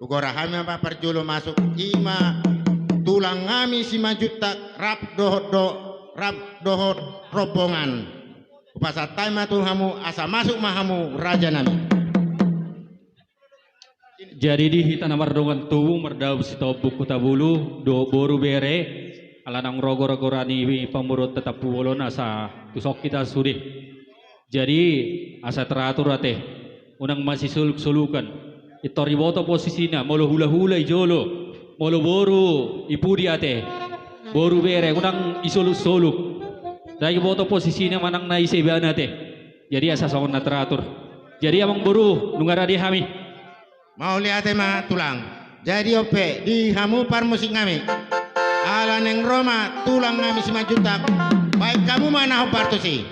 ugora hami apa perjulo masuk ima tulang ngami si majuta rap dohot rombongan upasa taima tu hamu asa masuk mahamu raja nami. Jadi di hitana mardongan tuwung mardau sito buku tabulu do boru bere alanang rogo-rogorani pamurut tetap puwolon asa tusok kita sudi. Jadi asa teratur ate unang masih suluk-sulukan itori boto posisinya molo hula-hula ijolo molo boru ipudi ate boru bere unang isuluk-suluk dai boto posisinya manang na iseban ate. Jadi asa songon na teratur. Jadi amang boru nungara di hami Mau lihat ma tulang. Jadi ope di hamu par musik ngami. Ala neng Roma tulang ngami si majutak. Baik kamu mana hopar tu sih?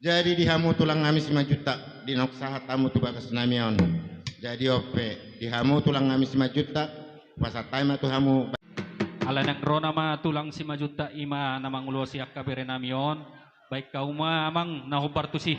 Jadi di hamu tulang ngami 5 juta di noksaha tamu tu bakas namion. Jadi ope di hamu tulang ngami 5 juta pasat taima tu hamu alanang rona ma tulang 5 juta ima namang ulo siak kabere namion baik kau ma amang nahubar tu sih.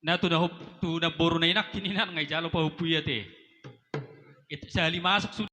Na tu na boro na inak kininan ngai jalo pa hupuya te. It sa masuk